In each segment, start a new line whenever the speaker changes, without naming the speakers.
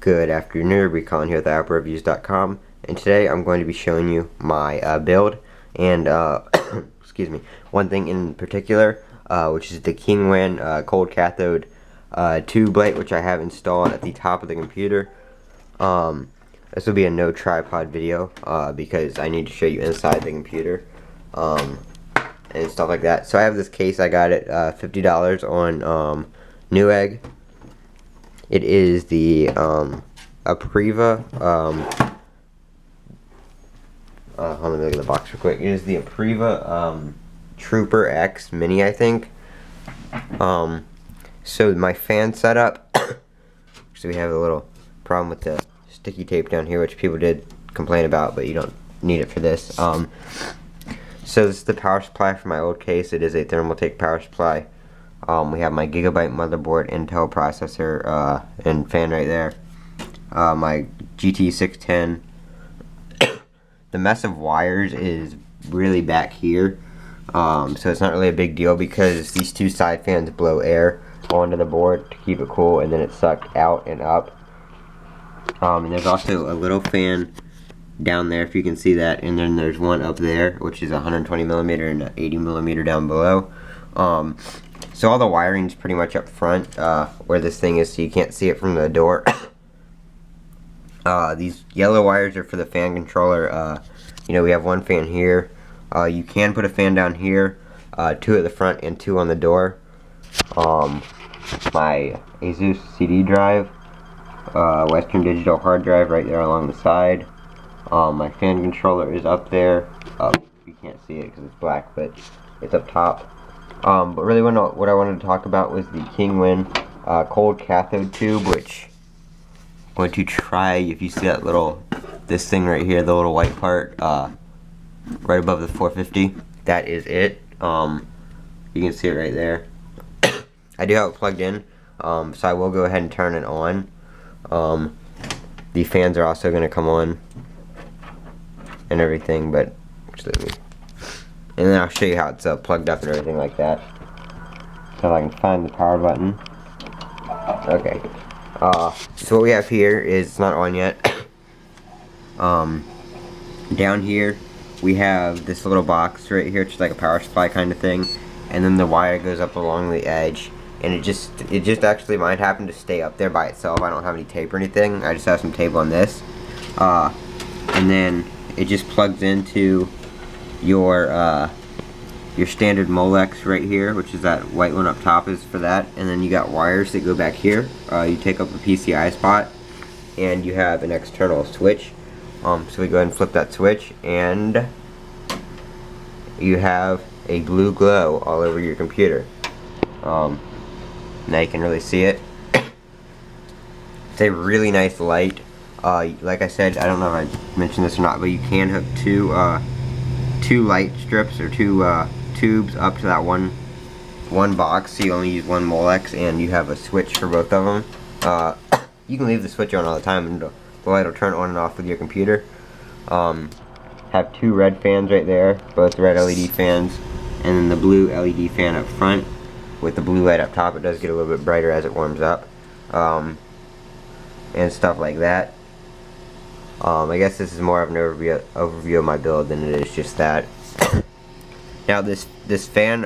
Good afternoon, Recon here at theappreviews.com, and today I'm going to be showing you my build, and excuse me, one thing in particular, which is the Kingwin cold cathode tube light, which I have installed at the top of the computer. This will be a no tripod video because I need to show you inside the computer and stuff like that. So I have this case. I got it $50 on Newegg. It is the Apriva. Let me look at the box real quick. It is the Apriva Trooper X Mini, I think. So my fan setup. So we have a little problem with the sticky tape down here, which people did complain about, but you don't need it for this. So this is the power supply for my old case. It is a Thermaltake power supply. We have my Gigabyte motherboard, Intel processor, and fan right there. My GT610. The mess of wires is really back here, so it's not really a big deal because these two side fans blow air onto the board to keep it cool, and then it's sucked out and up. And there's also a little fan down there, if you can see that, and then there's one up there, which is 120mm and 80mm down below. So all the wiring is pretty much up front, where this thing is, so you can't see it from the door. These yellow wires are for the fan controller. You know, we have one fan here. You can put a fan down here, two at the front and two on the door. My Asus CD drive, Western Digital hard drive right there along the side. My fan controller is up there. You can't see it because it's black, but it's up top. But really what I wanted to talk about was the Kingwin cold cathode tube, which I'm going to try. If you see that this thing right here, the little white part right above the 450, that is it. You can see it right there. I do have it plugged in, so I will go ahead and turn it on. The fans are also going to come on and everything, but and then I'll show you how it's plugged up and everything like that. So if I can find the power button. Okay. So what we have here is, it's not on yet. Down here we have this little box right here, which is like a power supply kind of thing, and then the wire goes up along the edge, and it just actually might happen to stay up there by itself. I don't have any tape or anything. I just have some tape on this, and then it just plugs into your standard Molex right here, which is that white one up top is for that, and then you got wires that go back here. You take up a PCI spot, and you have an external switch. So we go ahead and flip that switch, and you have a blue glow all over your computer. Now you can really see it. It's a really nice light. Like I said, I don't know if I mentioned this or not, but you can hook two light strips or two tubes up to that one box, so you only use one Molex, and you have a switch for both of them. You can leave the switch on all the time, and the light will turn on and off with your computer. Have two red fans right there, both red LED fans, and then the blue LED fan up front with the blue light up top. It does get a little bit brighter as it warms up, and stuff like that. I guess this is more of an overview of my build than it is just that. Now this fan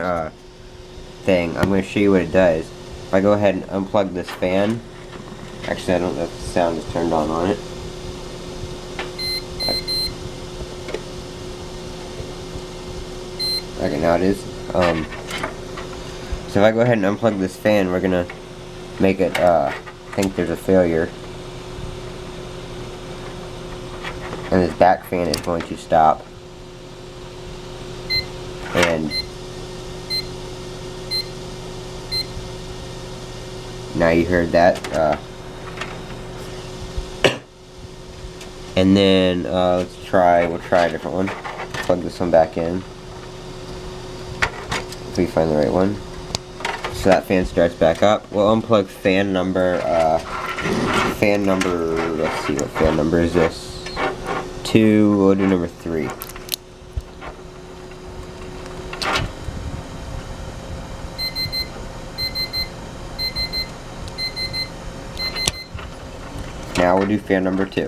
thing, I'm going to show you what it does. If I go ahead and unplug this fan, actually I don't know if the sound is turned on it. Okay, now it is. So if I go ahead and unplug this fan, we're going to make it think there's a failure. And this back fan is going to stop. And now you heard that. And then we'll try a different one. Plug this one back in. If we find the right one. So that fan starts back up. We'll unplug fan number, let's see, what fan number is this? We'll do number 3. Now we'll do fan number 2.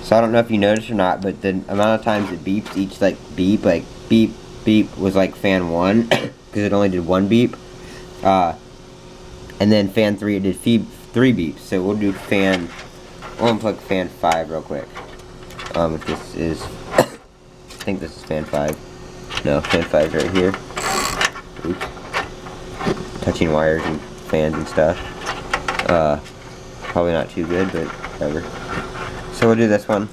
So I don't know if you noticed or not, but the amount of times it beeps, each like beep, beep, was like fan 1, because it only did 1 beep. And then fan 3, it did 3 beeps. So we'll do fan, we'll unplug fan 5 real quick. If this is, I think this is fan 5. No, fan 5 is right here. Oops. Touching wires and fans and stuff. Probably not too good, but whatever. So we'll do this one.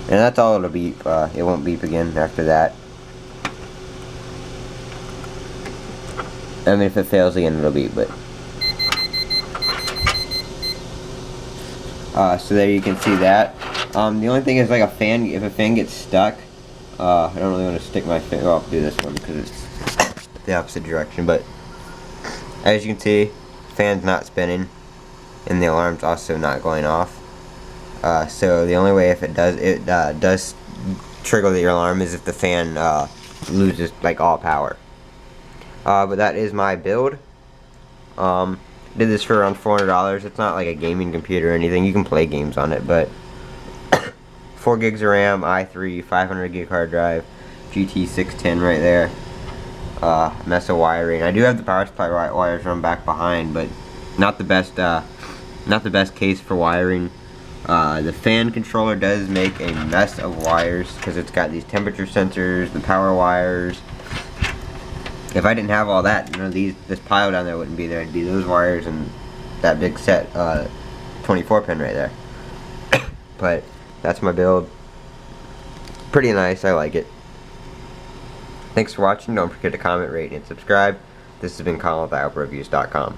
And that's all it'll beep. It won't beep again after that. I mean, if it fails again, it'll beep, but... so there you can see that. The only thing is, like, if a fan gets stuck, I don't really want to stick my finger. I'll do this one because it's the opposite direction, but as you can see, fan's not spinning, and the alarm's also not going off. So the only way if it does trigger the alarm is if the fan loses like all power. But that is my build. Did this for around $400. It's not like a gaming computer or anything. You can play games on it, but 4 gigs of RAM, i3, 500 gig hard drive, GT610 right there. Mess of wiring. I do have the power supply wires run back behind, but not the best case for wiring. The fan controller does make a mess of wires because it's got these temperature sensors, the power wires. If I didn't have all that, this pile down there wouldn't be there. It'd be those wires and that big set 24 pin right there. But that's my build. Pretty nice, I like it. Thanks for watching. Don't forget to comment, rate, and subscribe. This has been Colin with IOPReviews.com.